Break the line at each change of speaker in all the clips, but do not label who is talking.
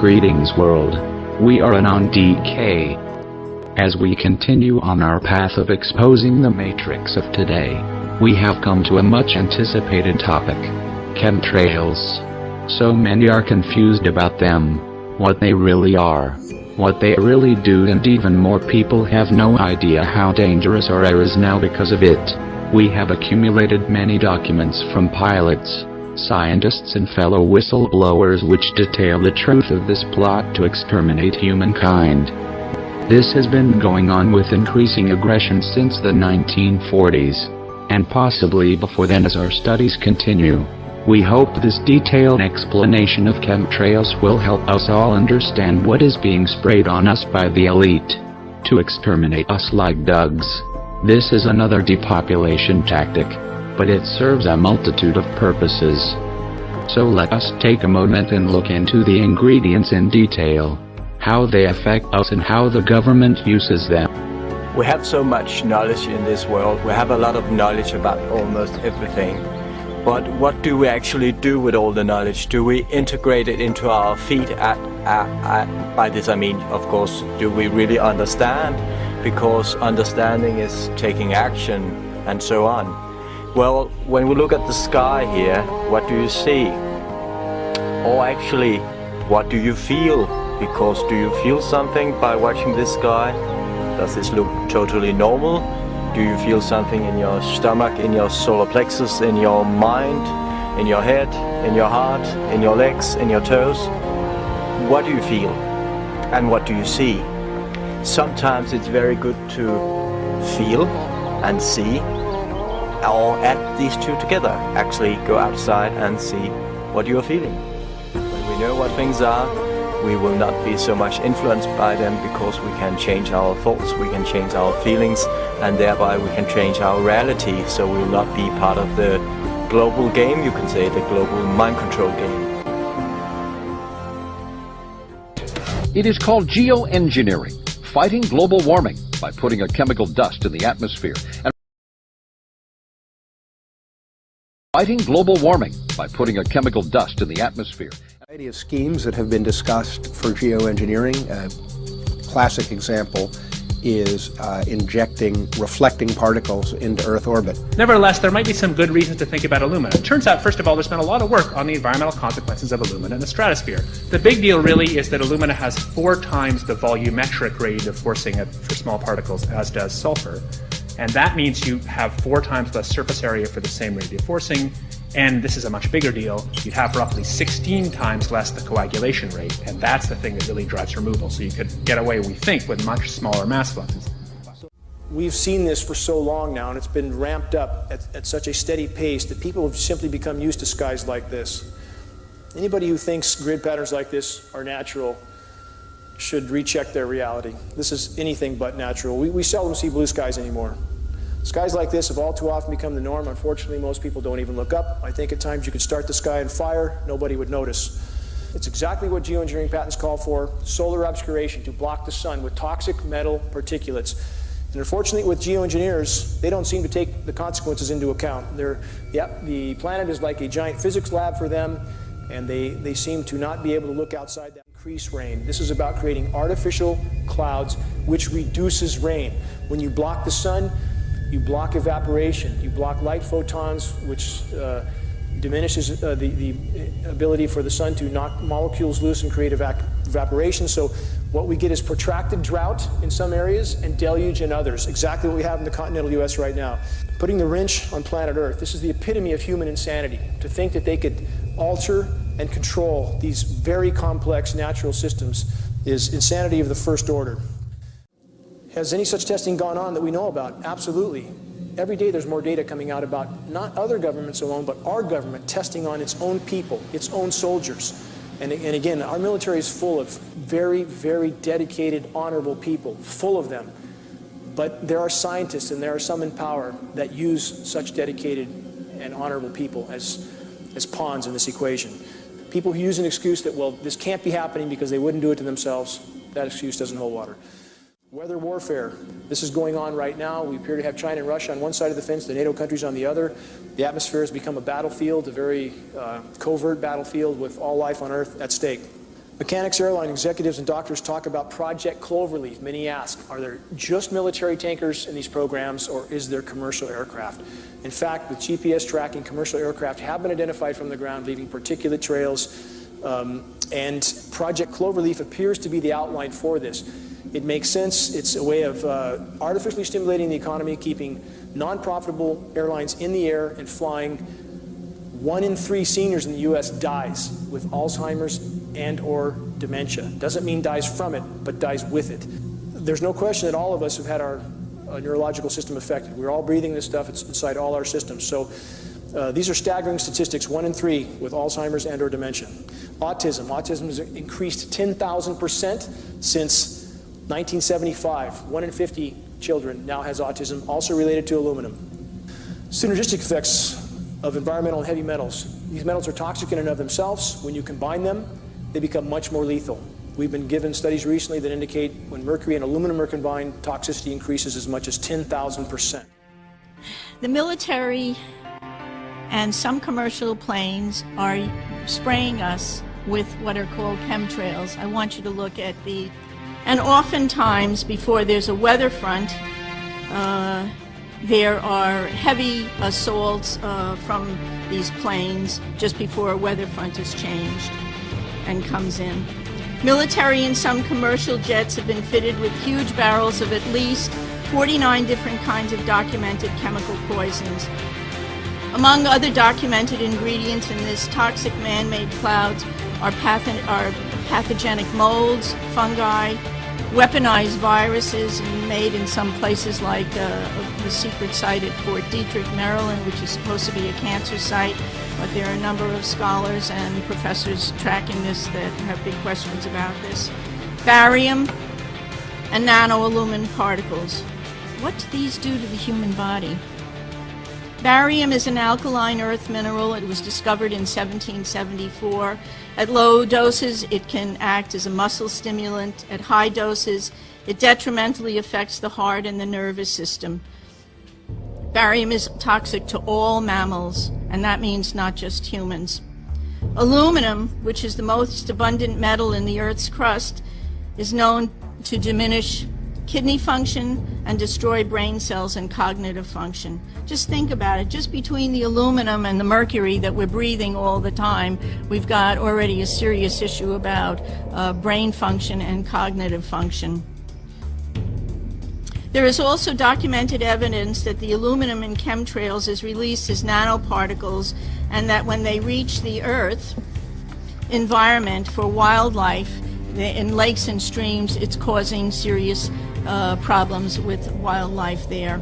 Greetings world. We are on DK. As we continue on our path of exposing the matrix of today, we have come to a much anticipated topic. Chemtrails. So many are confused about them, what they really are, what they really do, and even more people have no idea how dangerous our air is now because of it. We have accumulated many documents from pilots, scientists and fellow whistleblowers which detail the truth of this plot to exterminate humankind. This has been going on with increasing aggression since the 1940s, and possibly before then as our studies continue. We hope this detailed explanation of chemtrails will help us all understand what is being sprayed on us by the elite to exterminate us like dogs. This is another depopulation tactic, but it serves a multitude of purposes. So let us take a moment and look into the ingredients in detail, how they affect us and how the government uses them.
We have so much knowledge in this world. We have a lot of knowledge about almost everything. But what do we actually do with all the knowledge? Do we integrate it into our feet? By this I mean, of course, do we really understand? Because understanding is taking action and so on. Well, when we look at the sky here, what do you see? Or actually, what do you feel? Because do you feel something by watching this sky? Does this look totally normal? Do you feel something in your stomach, in your solar plexus, in your mind, in your head, in your heart, in your legs, in your toes? What do you feel? And what do you see? Sometimes it's very good to feel and see, or add these two together. Actually go outside and see what you're feeling. When we know what things are, we will not be so much influenced by them because we can change our thoughts, we can change our feelings, and thereby we can change our reality, so we will not be part of the global game, you can say, the global mind control game.
It is called geoengineering, fighting global warming by putting a chemical dust in the atmosphere. Fighting global warming by putting a chemical dust in the atmosphere.
A variety of schemes that have been discussed for geoengineering. A classic example is injecting reflecting particles into Earth orbit.
Nevertheless, there might be some good reasons to think about alumina. It turns out, first of all, there's been a lot of work on the environmental consequences of alumina in the stratosphere. The big deal really is that alumina has 4 times the volumetric rate of forcing for small particles as does sulfur. And that means you have 4 times less surface area for the same rate of forcing. And this is a much bigger deal. You'd have roughly 16 times less the coagulation rate, and that's the thing that really drives removal. So you could get away, we think, with much smaller mass fluxes.
We've seen this for so long now, and it's been ramped up at such a steady pace that people have simply become used to skies like this. Anybody who thinks grid patterns like this are natural should recheck their reality. This is anything but natural. We seldom see blue skies anymore. Skies like this have all too often become the norm. Unfortunately, most people don't even look up. I think at times you could start the sky on fire, nobody would notice. It's exactly what geoengineering patents call for: solar obscuration, to block the sun with toxic metal particulates. And unfortunately, with geoengineers, they don't seem to take the consequences into account. The planet is like a giant physics lab for them, and they seem to not be able to look outside that. Increase rain. This is about creating artificial clouds, which reduces rain. When you block the sun, you block evaporation. You block light photons, which diminishes the ability for the sun to knock molecules loose and create evaporation. So what we get is protracted drought in some areas and deluge in others. Exactly what we have in the continental US right now. Putting the wrench on planet Earth. This is the epitome of human insanity. To think that they could alter and control these very complex natural systems is insanity of the first order. Has any such testing gone on that we know about? Absolutely. Every day there's more data coming out about not other governments alone, but our government testing on its own people, its own soldiers. And again, our military is full of very, very dedicated, honorable people, full of them. But there are scientists, and there are some in power, that use such dedicated and honorable people as pawns in this equation. People who use an excuse that, well, this can't be happening because they wouldn't do it to themselves, that excuse doesn't hold water. Weather warfare. This is going on right now. We appear to have China and Russia on one side of the fence, the NATO countries on the other. The atmosphere has become a battlefield, a very covert battlefield with all life on Earth at stake. Mechanics airline executives and doctors talk about Project Cloverleaf. Many ask, are there just military tankers in these programs, or is there commercial aircraft? In fact, with GPS tracking, commercial aircraft have been identified from the ground, leaving particulate trails, and Project Cloverleaf appears to be the outline for this. It makes sense. It's a way of artificially stimulating the economy, keeping non-profitable airlines in the air and flying. 1 in 3 seniors in the U.S. dies with Alzheimer's and or dementia. Doesn't mean dies from it, but dies with it. There's no question that all of us have had our neurological system affected. We're all breathing this stuff. It's inside all our systems. So these are staggering statistics. 1 in 3 with Alzheimer's and or dementia. Autism. Autism has increased 10,000% since 1975. 1 in 50 children now has autism, also related to aluminum. Synergistic effects of environmental and heavy metals. These metals are toxic in and of themselves. When you combine them, they become much more lethal. We've been given studies recently that indicate when mercury and aluminum are combined, toxicity increases as much as 10,000%.
The military and some commercial planes are spraying us with what are called chemtrails. I want you to look at the... And oftentimes, before there's a weather front, there are heavy assaults from these planes just before a weather front is changed and comes in. Military and some commercial jets have been fitted with huge barrels of at least 49 different kinds of documented chemical poisons. Among other documented ingredients in this toxic man-made clouds are pathogenic molds, fungi, weaponized viruses made in some places like the secret site at Fort Detrick, Maryland, which is supposed to be a cancer site. But there are a number of scholars and professors tracking this that have big questions about this. Barium and nanoaluminum particles. What do these do to the human body? Barium is an alkaline earth mineral. It was discovered in 1774. At low doses, it can act as a muscle stimulant. At high doses, it detrimentally affects the heart and the nervous system. Barium is toxic to all mammals, and that means not just humans. Aluminum, which is the most abundant metal in the Earth's crust, is known to diminish kidney function and destroy brain cells and cognitive function. Just think about it. Just between the aluminum and the mercury that we're breathing all the time, we've got already a serious issue about brain function and cognitive function. There is also documented evidence that the aluminum in chemtrails is released as nanoparticles, and that when they reach the Earth environment for wildlife, in lakes and streams, it's causing serious problems with wildlife there.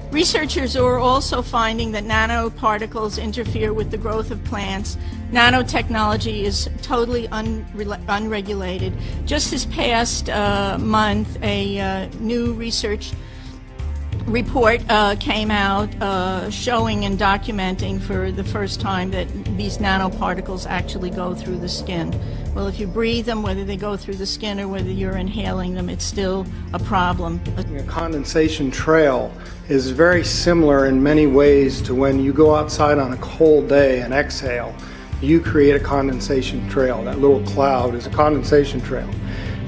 Researchers are also finding that nanoparticles interfere with the growth of plants. Nanotechnology is totally unregulated. Just this past month, a new research report came out showing and documenting for the first time that these nanoparticles actually go through the skin. Well, if you breathe them, whether they go through the skin or whether you're inhaling them, it's still a problem.
A condensation trail is very similar in many ways to when you go outside on a cold day and exhale. You create a condensation trail. That little cloud is a condensation trail.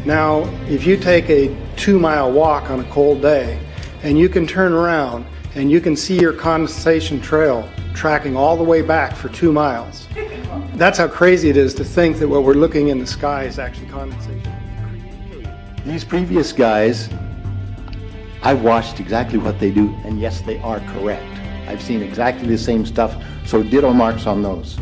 Now, if you take a 2-mile walk on a cold day, and you can turn around and you can see your condensation trail tracking all the way back for 2 miles. That's how crazy it is to think that what we're looking in the sky is actually condensation.
These previous guys, I've watched exactly what they do, and yes, they are correct. I've seen exactly the same stuff, so ditto marks on those.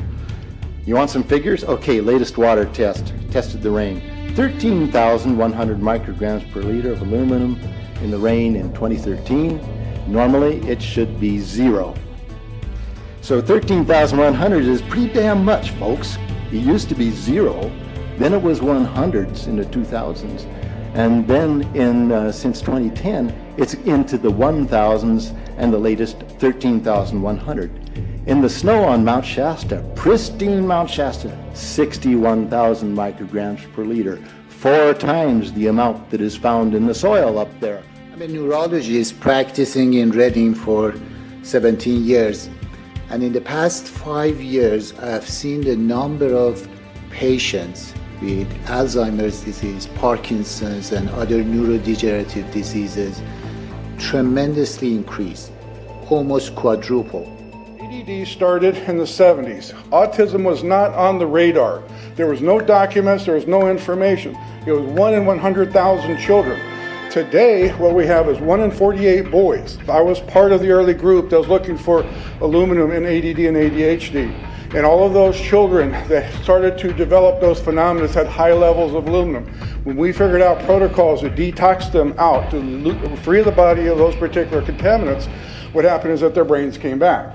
You want some figures? Okay, latest water test, tested the rain. 13,100 micrograms per liter of aluminum in the rain in 2013. Normally, it should be 0. So 13,100 is pretty damn much, folks. It used to be 0, then it was 100s in the 2000s, and then since 2010, it's into the 1000s and the latest 13,100. In the snow on Mount Shasta, pristine Mount Shasta, 61,000 micrograms per liter, 4 times the amount that is found in the soil up there.
I'm a neurologist practicing in Reading for 17 years. And in the past 5 years, I've seen the number of patients with Alzheimer's disease, Parkinson's, and other neurodegenerative diseases tremendously increased, almost quadruple.
ADD started in the 70s. Autism was not on the radar. There was no documents, there was no information. It was 1 in 100,000 children. Today, what we have is 1 in 48 boys. I was part of the early group that was looking for aluminum in ADD and ADHD. And all of those children that started to develop those phenomena had high levels of aluminum. When we figured out protocols to detox them out, to free the body of those particular contaminants, what happened is that their brains came back.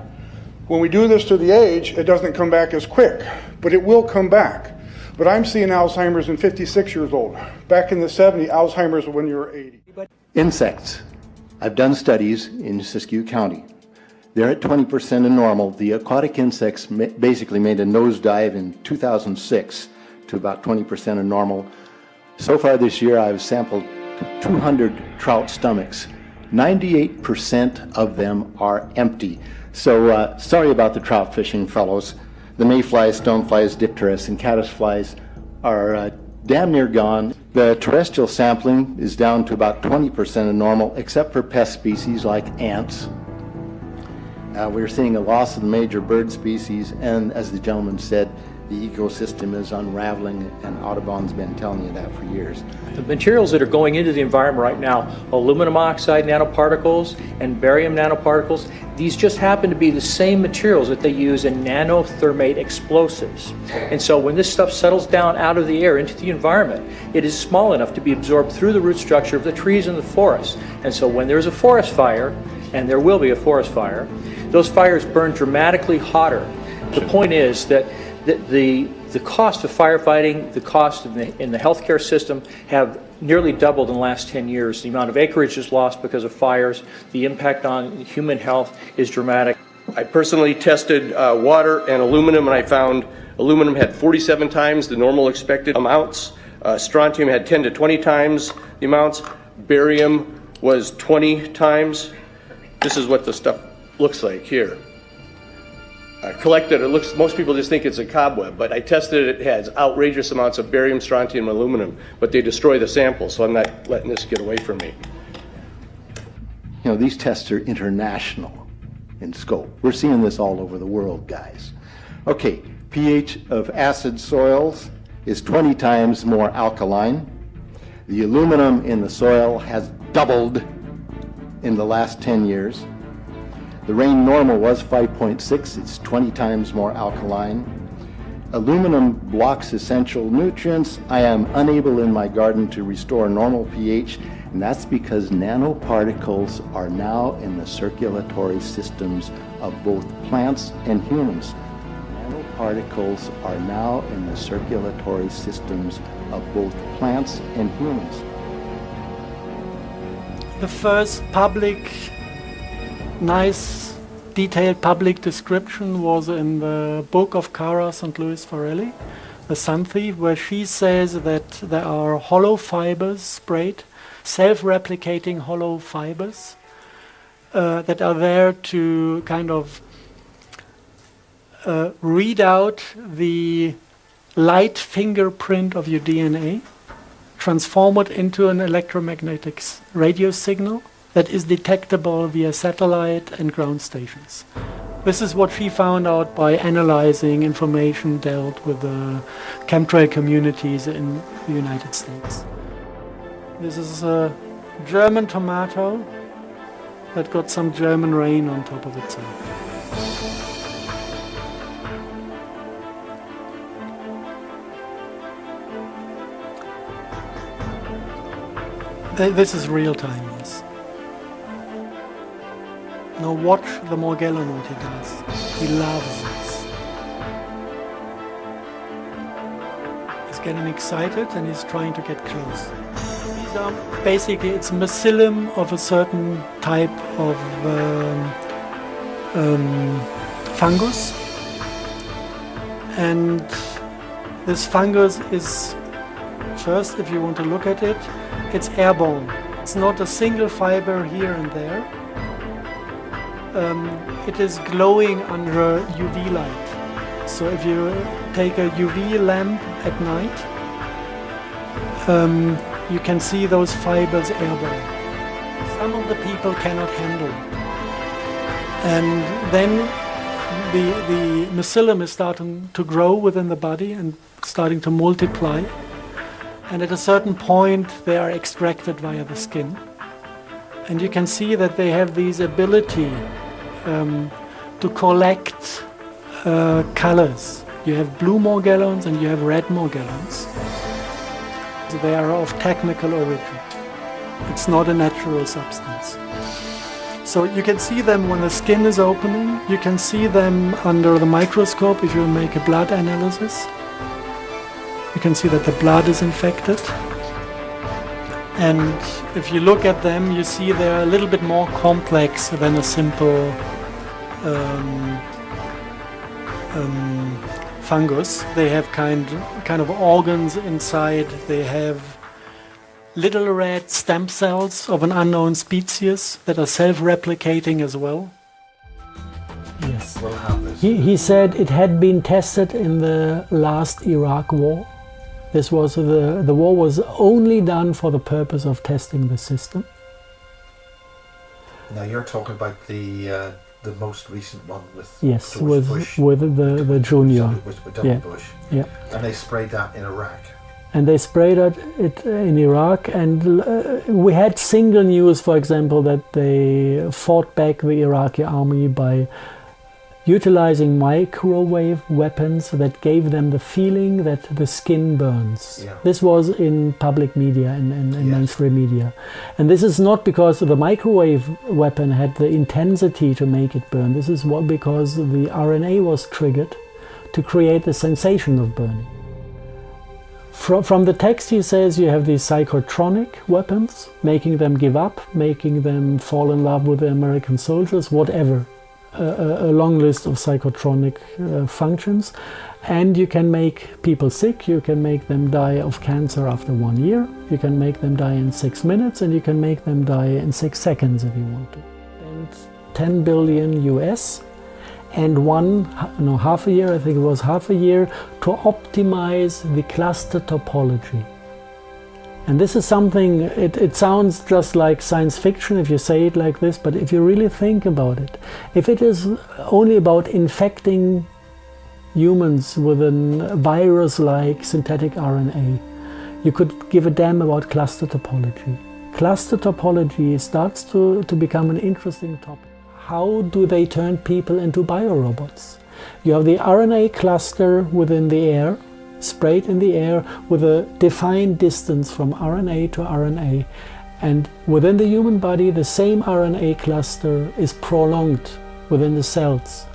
When we do this to the age, it doesn't come back as quick, but it will come back. But I'm seeing Alzheimer's in 56 years old. Back in the 70s, Alzheimer's when you were 80.
Insects. I've done studies in Siskiyou County. They're at 20% of normal. The aquatic insects basically made a nosedive in 2006 to about 20% of normal. So far this year, I've sampled 200 trout stomachs. 98% of them are empty. So sorry about the trout fishing, fellows. The mayflies, stoneflies, dipterus, and caddisflies are damn near gone. The terrestrial sampling is down to about 20% of normal, except for pest species like ants. We're seeing a loss of the major bird species, and as the gentleman said, the ecosystem is unraveling, and Audubon's been telling you that for years.
The materials that are going into the environment right now, aluminum oxide nanoparticles and barium nanoparticles, these just happen to be the same materials that they use in nanothermate explosives. And so when this stuff settles down out of the air into the environment, it is small enough to be absorbed through the root structure of the trees in the forest. And so when there's a forest fire, and there will be a forest fire, those fires burn dramatically hotter. The point is that the cost of firefighting, the cost in the healthcare system have nearly doubled in the last 10 years. The amount of acreage is lost because of fires. The impact on human health is dramatic.
I personally tested water and aluminum, and I found aluminum had 47 times the normal expected amounts. Strontium had 10 to 20 times the amounts. Barium was 20 times. This is what the stuff looks like here. Collected, most people just think it's a cobweb, but I tested it. It has outrageous amounts of barium, strontium, and aluminum, but they destroy the sample, so I'm not letting this get away from me.
You know, these tests are international in scope. We're seeing this all over the world, guys. Okay, pH of acid soils is 20 times more alkaline. The aluminum in the soil has doubled in the last 10 years. The rain normal was 5.6, it's 20 times more alkaline. Aluminum blocks essential nutrients. I am unable in my garden to restore normal pH, and that's because nanoparticles are now in the circulatory systems of both plants and humans. Nanoparticles are now in the circulatory systems of both plants and humans.
The first public nice detailed public description was in the book of Cara St. Louis Farrelly, The Sun Thief, where she says that there are hollow fibers sprayed, self-replicating hollow fibers that are there to kind of read out the light fingerprint of your DNA, transform it into an electromagnetic radio signal that is detectable via satellite and ground stations. This is what she found out by analyzing information dealt with the chemtrail communities in the United States. This is a German tomato that got some German rain on top of itself. This is real time, yes. Now watch the Morgellon, what he does. He loves this. He's getting excited and he's trying to get close. These are basically, it's mycelium of a certain type of fungus. And this fungus is, first, if you want to look at it, it's airborne. It's not a single fiber here and there. It is glowing under UV light. So if you take a UV lamp at night you can see those fibers airborne. Some of the people cannot handle it. And then the mycelium is starting to grow within the body and starting to multiply. And at a certain point, they are extracted via the skin. And you can see that they have this ability to collect colors. You have blue morgellons and you have red morgellons. So they are of technical origin. It's not a natural substance. So you can see them when the skin is opening. You can see them under the microscope if you make a blood analysis. You can see that the blood is infected. And if you look at them, you see they're a little bit more complex than a simple fungus. They have kind of organs inside. They have little red stem cells of an unknown species that are self-replicating as well. Yes. He said it had been tested in the last Iraq war. This was the war was only done for the purpose of testing the system.
Now you're talking about the most recent one with
yes,
George Bush.
with the junior.
With W. Bush.
Yeah.
And they sprayed that in Iraq.
And they sprayed it in Iraq, and we had single news, for example, that they fought back the Iraqi army by utilizing microwave weapons that gave them the feeling that the skin burns. Yeah. This was in public media and yes. mainstream media. And this is not because the microwave weapon had the intensity to make it burn. This is because the RNA was triggered to create the sensation of burning. From the text he says you have these psychotronic weapons, making them give up, making them fall in love with the American soldiers, whatever. A long list of psychotronic functions, and you can make people sick, you can make them die of cancer after 1 year, you can make them die in 6 minutes, and you can make them die in 6 seconds if you want to. And 10 billion US and half a year, I think it was half a year, to optimize the cluster topology. And this is something, it sounds just like science fiction if you say it like this, but if you really think about it, if it is only about infecting humans with a virus-like synthetic RNA, you could give a damn about cluster topology. Cluster topology starts to become an interesting topic. How do they turn people into biorobots? You have the RNA cluster within the air, sprayed in the air with a defined distance from RNA to RNA, and within the human body the same RNA cluster is prolonged within the cells.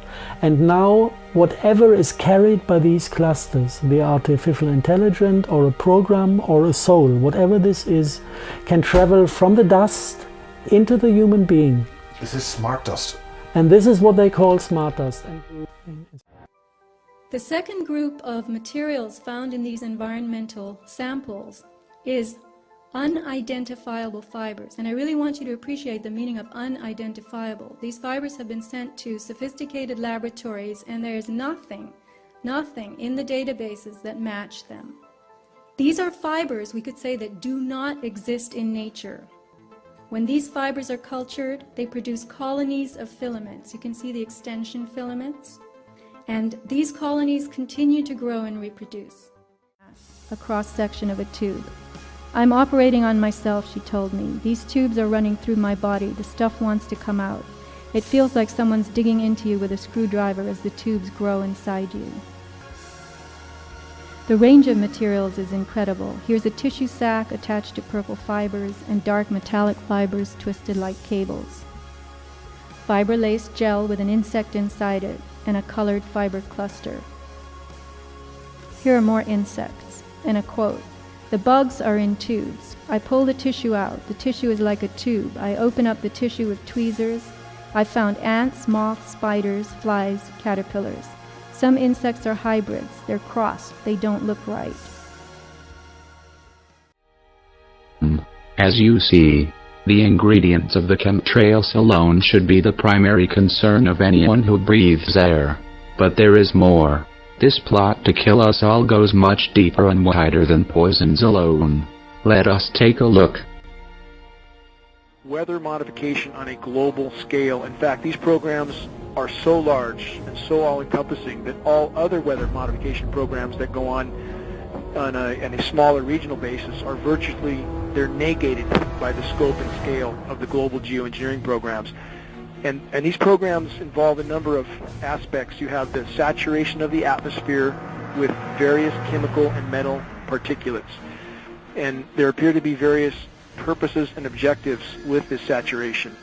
And now whatever is carried by these clusters, the artificial intelligence or a program or a soul, whatever this is, can travel from the dust into the human being.
This is smart dust.
And this is what they call smart dust.
The second group of materials found in these environmental samples is unidentifiable fibers. And I really want you to appreciate the meaning of unidentifiable. These fibers have been sent to sophisticated laboratories, and there is nothing in the databases that match them. These are fibers, we could say, that do not exist in nature. When these fibers are cultured, they produce colonies of filaments. You can see the extension filaments. And these colonies continue to grow and reproduce. A cross-section of a tube. I'm operating on myself, she told me. These tubes are running through my body. The stuff wants to come out. It feels like someone's digging into you with a screwdriver as the tubes grow inside you. The range of materials is incredible. Here's a tissue sac attached to purple fibers and dark metallic fibers twisted like cables. Fiber-laced gel with an insect inside it and a colored fiber cluster. Here are more insects, and a quote. The bugs are in tubes. I pull the tissue out. The tissue is like a tube. I open up the tissue with tweezers. I found ants, moths, spiders, flies, caterpillars. Some insects are hybrids. They're crossed. They don't look right.
As you see, the ingredients of the chemtrails alone should be the primary concern of anyone who breathes air. But there is more. This plot to kill us all goes much deeper and wider than poisons alone. Let us take a look.
Weather modification on a global scale. In fact, these programs are so large and so all-encompassing that all other weather modification programs that go on a smaller regional basis are virtually, they're negated by the scope and scale of the global geoengineering programs. And these programs involve a number of aspects. You have the saturation of the atmosphere with various chemical and metal particulates. And there appear to be various purposes and objectives with this saturation.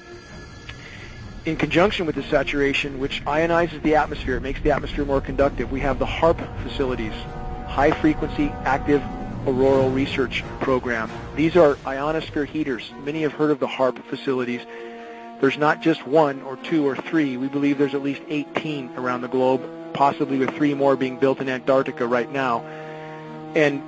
In conjunction with the saturation, which ionizes the atmosphere, it makes the atmosphere more conductive, we have the HARP facilities, High Frequency Active Auroral Research Program. These are ionosphere heaters. Many have heard of the HARP facilities. There's not just one or two or three. We believe there's at least 18 around the globe, possibly with 3 more being built in Antarctica right now. And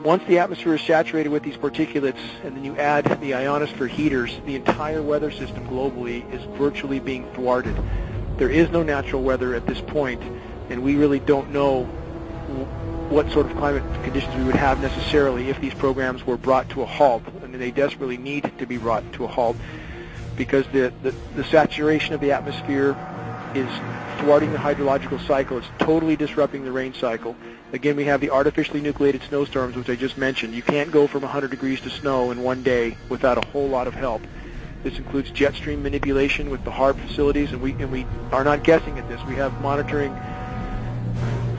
once the atmosphere is saturated with these particulates, and then you add the ionosphere heaters, the entire weather system globally is virtually being thwarted. There is no natural weather at this point, and we really don't know what sort of climate conditions we would have necessarily if these programs were brought to a halt. And they desperately need to be brought to a halt because the saturation of the atmosphere is thwarting the hydrological cycle. It's totally disrupting the rain cycle. Again, we have the artificially nucleated snowstorms, which I just mentioned. You can't go from 100 degrees to snow in one day without a whole lot of help. This includes jet stream manipulation with the HARP facilities, and we are not guessing at this. We have monitoring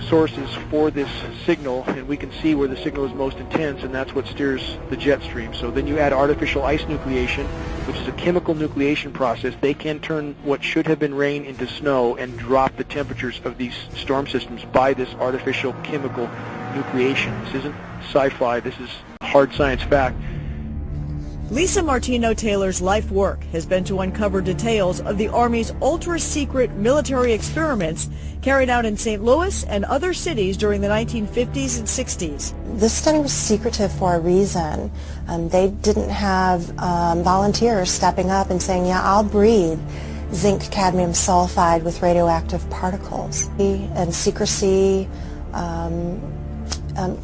sources for this signal, and we can see where the signal is most intense, and that's what steers the jet stream. So then you add artificial ice nucleation, which is a chemical nucleation process. They can turn what should have been rain into snow and drop the temperatures of these storm systems by this artificial chemical nucleation. This isn't sci-fi, this is hard science fact.
Lisa Martino-Taylor's life work has been to uncover details of the Army's ultra-secret military experiments carried out in St. Louis and other cities during the 1950s and 60s.
This study was secretive for a reason. They didn't have volunteers stepping up and saying, yeah, I'll breathe zinc cadmium sulfide with radioactive particles. And secrecy,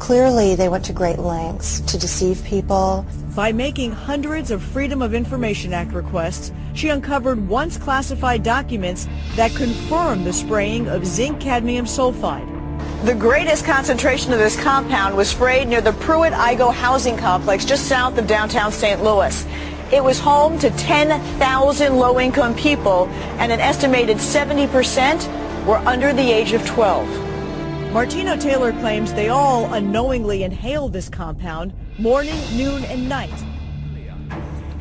clearly they went to great lengths to deceive people.
By making hundreds of Freedom of Information Act requests, she uncovered once classified documents that confirm the spraying of zinc cadmium sulfide. The greatest concentration of this compound was sprayed near the Pruitt-Igoe housing complex just south of downtown St. Louis. It was home to 10,000 low-income people, and an estimated 70% were under the age of 12. Martino-Taylor claims they all unknowingly inhaled this compound morning, noon, and night.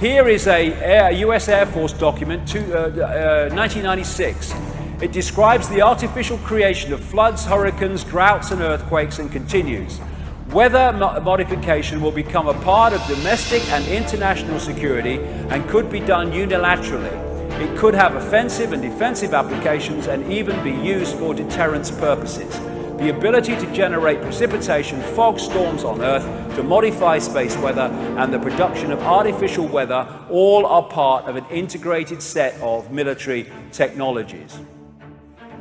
Here is a U.S. Air Force document, 1996. It describes the artificial creation of floods, hurricanes, droughts, and earthquakes, and continues. Weather modification will become a part of domestic and international security and could be done unilaterally. It could have offensive and defensive applications and even be used for deterrence purposes. The ability to generate precipitation, fog, storms on Earth, to modify space weather, and the production of artificial weather all are part of an integrated set of military technologies.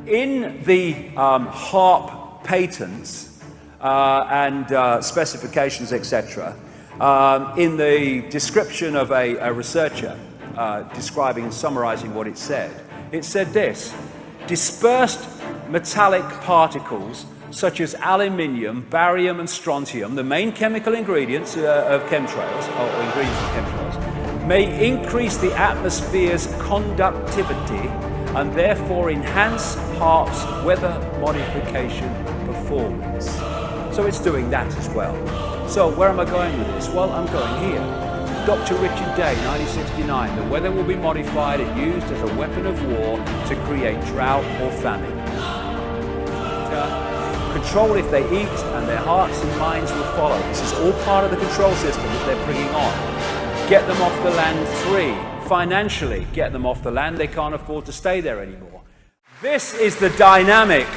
In the HARP patents and specifications, etc., in the description of a researcher describing and summarizing what it said this: dispersed metallic particles such as aluminium, barium, and strontium, the main chemical ingredients of chemtrails, may increase the atmosphere's conductivity and therefore enhance HARP's weather modification performance. So it's doing that as well. So where am I going with this? Well, I'm going here. Dr. Richard Day, 1969, the weather will be modified and used as a weapon of war to create drought or famine. Control if they eat, and their hearts and minds will follow. This is all part of the control system that they're bringing on. Get them off the land free. Financially, get them off the land. They can't afford to stay there anymore. This is the dynamic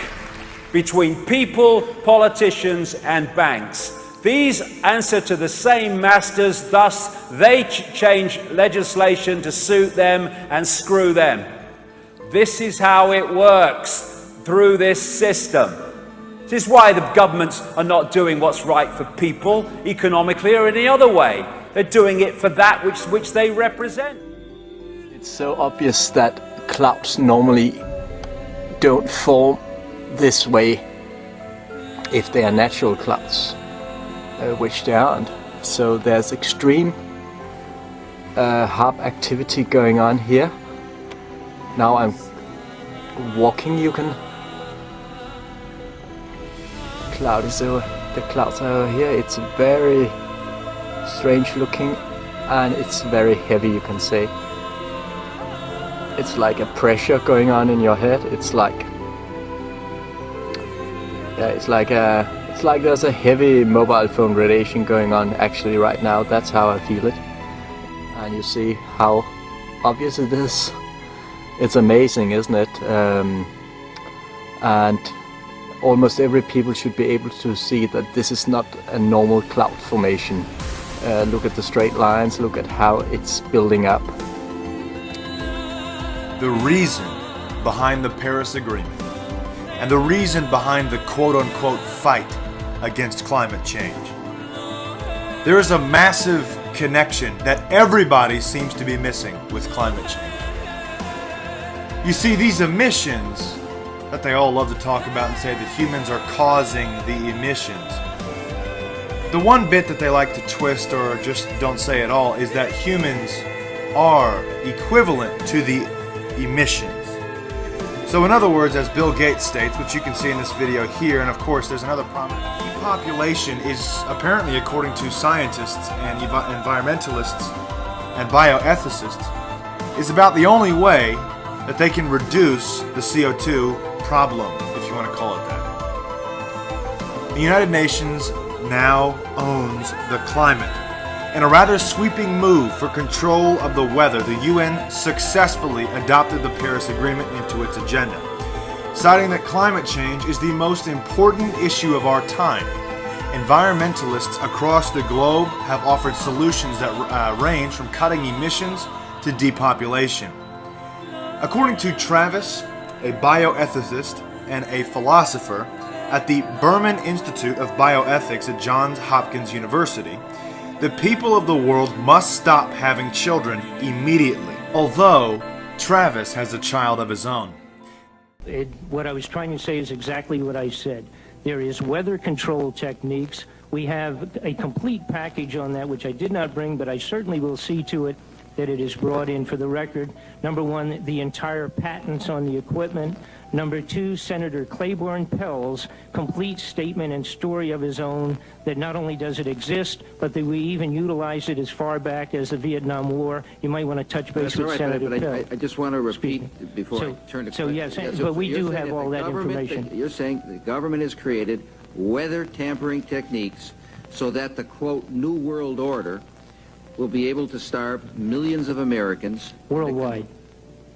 between people, politicians, and banks. These answer to the same masters, thus they change legislation to suit them and screw them. This is how it works through this system. This is why the governments are not doing what's right for people, economically or any other way. They're doing it for that which they represent.
It's so obvious that clouds normally don't form this way if they are natural clouds, which they aren't. So there's extreme HARP activity going on here. Now I'm walking, you can... The clouds are over here. It's very strange looking and it's very heavy, you can say. It's like a pressure going on in your head. It's like... Yeah, it's like there's a heavy mobile phone radiation going on actually right now. That's how I feel it. And you see how obvious it is. It's amazing, isn't it? And almost every people should be able to see that this is not a normal cloud formation. Look at the straight lines, look at how it's building up.
The reason behind the Paris Agreement and the reason behind the quote-unquote fight against climate change. There is a massive connection that everybody seems to be missing with climate change. You see, these emissions that they all love to talk about and say that humans are causing the emissions. The one bit that they like to twist or just don't say at all is that humans are equivalent to the emissions. So in other words, as Bill Gates states, which you can see in this video here, and of course there's another prominent, depopulation is apparently, according to scientists and environmentalists and bioethicists, is about the only way that they can reduce the CO2 problem, if you want to call it that. The United Nations now owns the climate. In a rather sweeping move for control of the weather, the UN successfully adopted the Paris Agreement into its agenda, citing that climate change is the most important issue of our time. Environmentalists across the globe have offered solutions that range from cutting emissions to depopulation. According to Travis, a bioethicist and a philosopher at the Berman Institute of Bioethics at Johns Hopkins University, the people of the world must stop having children immediately, although Travis has a child of his own.
What I was trying to say is exactly what I said. There is weather control techniques. We have a complete package on that, which I did not bring, but I certainly will see to it that it is brought in for the record. Number one, the entire patents on the equipment. Number two, Senator Claiborne Pell's complete statement and story of his own that not only does it exist, but that we even utilized it as far back as the Vietnam War. You might want to touch base with Senator Pell.
I just want to repeat before I turn to
So yes, but we do have all that information.
You're saying the government has created weather tampering techniques so that the, quote, New World Order will be able to starve millions of Americans.
Worldwide.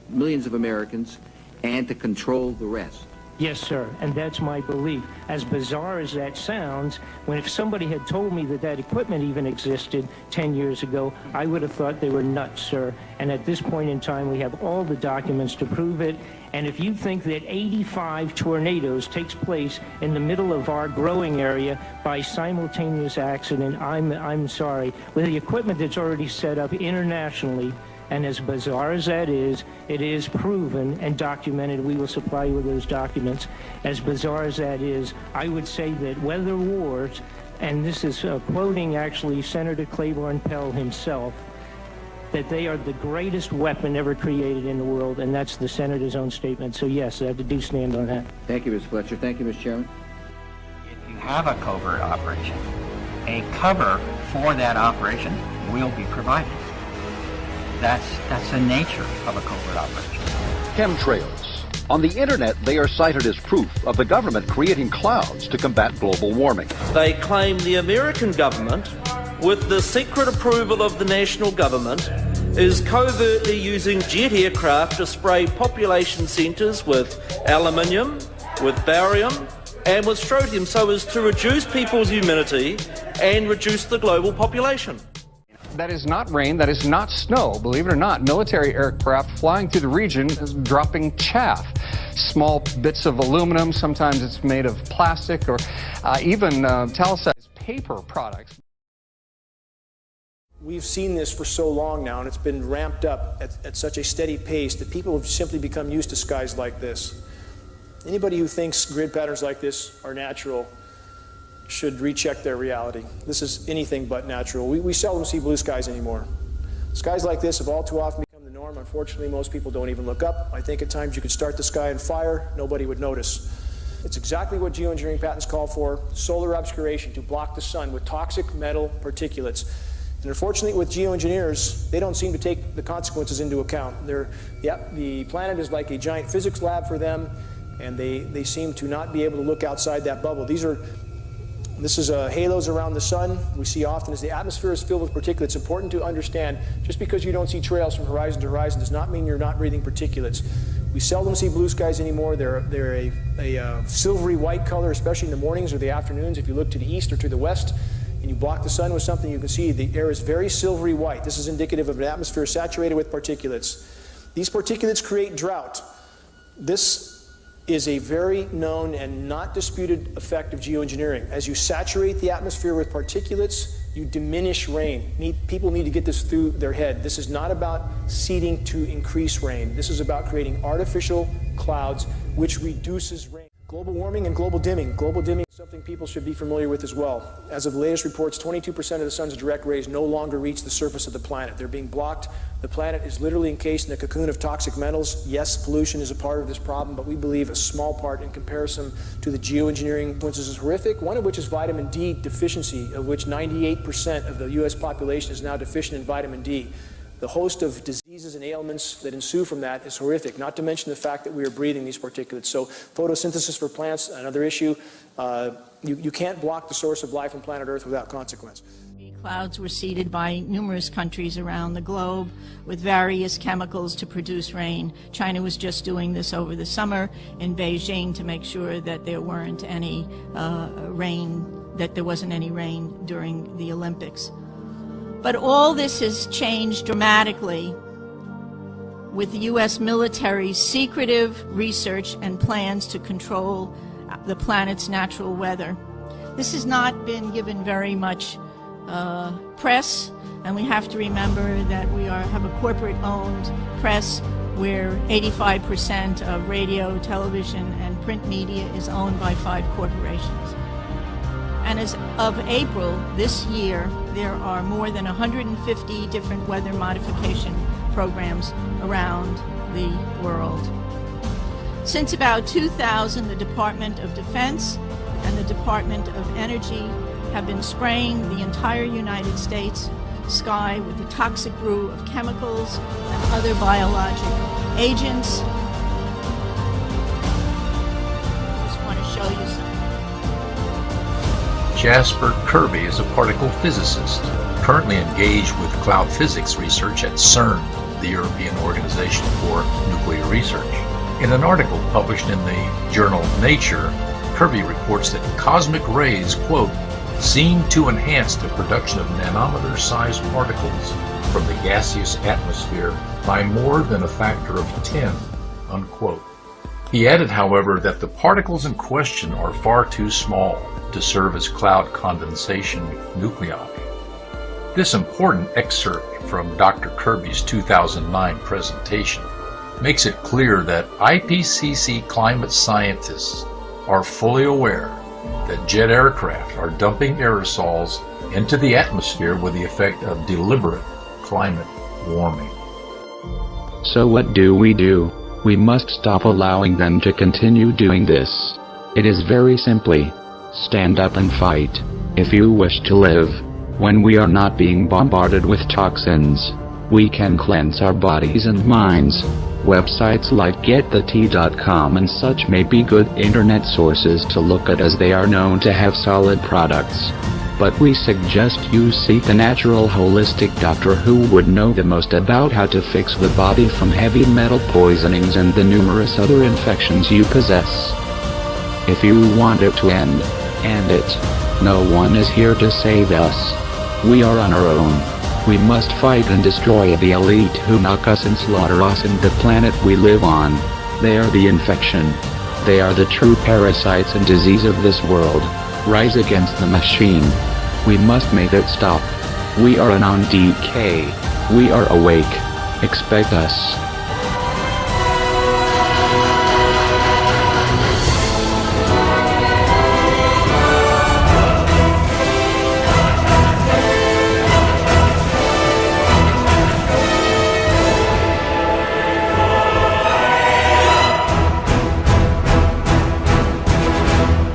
Millions of Americans, and to control the rest.
Yes, sir, and that's my belief. As bizarre as that sounds, if somebody had told me that that equipment even existed 10 years ago, I would have thought they were nuts, sir. And at this point in time, we have all the documents to prove it. And if you think that 85 tornadoes takes place in the middle of our growing area by simultaneous accident, I'm sorry. With the equipment that's already set up internationally, and as bizarre as that is, it is proven and documented. We will supply you with those documents. As bizarre as that is, I would say that weather wars, and this is quoting actually Senator Claiborne Pell himself, that they are the greatest weapon ever created in the world, and that's the Senator's own statement. So yes, I do stand on that.
Thank you, Mr. Fletcher. Thank you, Mr. Chairman.
If you have a covert operation, a cover for that operation will be provided. That's the nature of a covert operation.
Chemtrails. On the internet, they are cited as proof of the government creating clouds to combat global warming.
They claim the American government, with the secret approval of the national government, is covertly using jet aircraft to spray population centres with aluminium, with barium, and with strontium so as to reduce people's immunity and reduce the global population.
That is not rain, that is not snow. Believe it or not, military aircraft flying through the region is dropping chaff. Small bits of aluminum, sometimes it's made of plastic or even talcized paper products.
We've seen this for so long now, and it's been ramped up at such a steady pace that people have simply become used to skies like this. Anybody who thinks grid patterns like this are natural should recheck their reality. This is anything but natural. We seldom see blue skies anymore. Skies like this have all too often become the norm. Unfortunately, most people don't even look up. I think at times you could start the sky on fire, nobody would notice. It's exactly what geoengineering patents call for: solar obscuration, to block the sun with toxic metal particulates. And unfortunately, with geoengineers, they don't seem to take the consequences into account. The planet is like a giant physics lab for them, and they seem to not be able to look outside that bubble. This is halos around the sun. We see often as the atmosphere is filled with particulates. It's important to understand, just because you don't see trails from horizon to horizon does not mean you're not breathing particulates. We seldom see blue skies anymore. They're a silvery white color, especially in the mornings or the afternoons. If you look to the east or to the west, and you block the sun with something, you can see the air is very silvery white. This is indicative of an atmosphere saturated with particulates. These particulates create drought. This is a very known and not disputed effect of geoengineering. As you saturate the atmosphere with particulates, you diminish rain. People need to get this through their head. This is not about seeding to increase rain. This is about creating artificial clouds, which reduces rain. Global warming and global dimming. Global dimming is something people should be familiar with as well. As of the latest reports, 22% of the sun's direct rays no longer reach the surface of the planet. They're being blocked. The planet is literally encased in a cocoon of toxic metals. Yes, pollution is a part of this problem, but we believe a small part in comparison to the geoengineering influences is horrific, one of which is vitamin D deficiency, of which 98% of the U.S. population is now deficient in vitamin D. The host of diseases and ailments that ensue from that is horrific, not to mention the fact that we are breathing these particulates. So photosynthesis for plants, another issue. You can't block the source of life on planet Earth without consequence.
Clouds were seeded by numerous countries around the globe with various chemicals to produce rain. China was just doing this over the summer in Beijing to make sure that there weren't any there wasn't any rain during the Olympics. But all this has changed dramatically with the U.S. military's secretive research and plans to control the planet's natural weather. This has not been given very much press, and we have to remember that we have a corporate-owned press where 85% of radio, television, and print media is owned by 5 corporations. And as of April this year, there are more than 150 different weather modification programs around the world. Since about 2000, the Department of Defense and the Department of Energy have been spraying the entire United States sky with the toxic brew of chemicals and other biological agents. I just want to show you something.
Jasper Kirby is a particle physicist, currently engaged with cloud physics research at CERN, the European Organization for Nuclear Research. In an article published in the journal Nature, Kirby reports that cosmic rays, quote, seem to enhance the production of nanometer-sized particles from the gaseous atmosphere by more than a factor of 10, unquote. He added, however, that the particles in question are far too small to serve as cloud condensation nuclei. This important excerpt from Dr. Kirby's 2009 presentation makes it clear that IPCC climate scientists are fully aware that jet aircraft are dumping aerosols into the atmosphere with the effect of deliberate climate warming.
So what do? We must stop allowing them to continue doing this. It is very simply, stand up and fight, if you wish to live. When we are not being bombarded with toxins, we can cleanse our bodies and minds. Websites like getthetea.com and such may be good internet sources to look at, as they are known to have solid products. But we suggest you seek a natural holistic doctor who would know the most about how to fix the body from heavy metal poisonings and the numerous other infections you possess. If you want it to end it. No one is here to save us. We are on our own. We must fight and destroy the elite who knock us and slaughter us and the planet we live on. They are the infection. They are the true parasites and disease of this world. Rise against the machine. We must make it stop. We are on decay. We are awake. Expect us.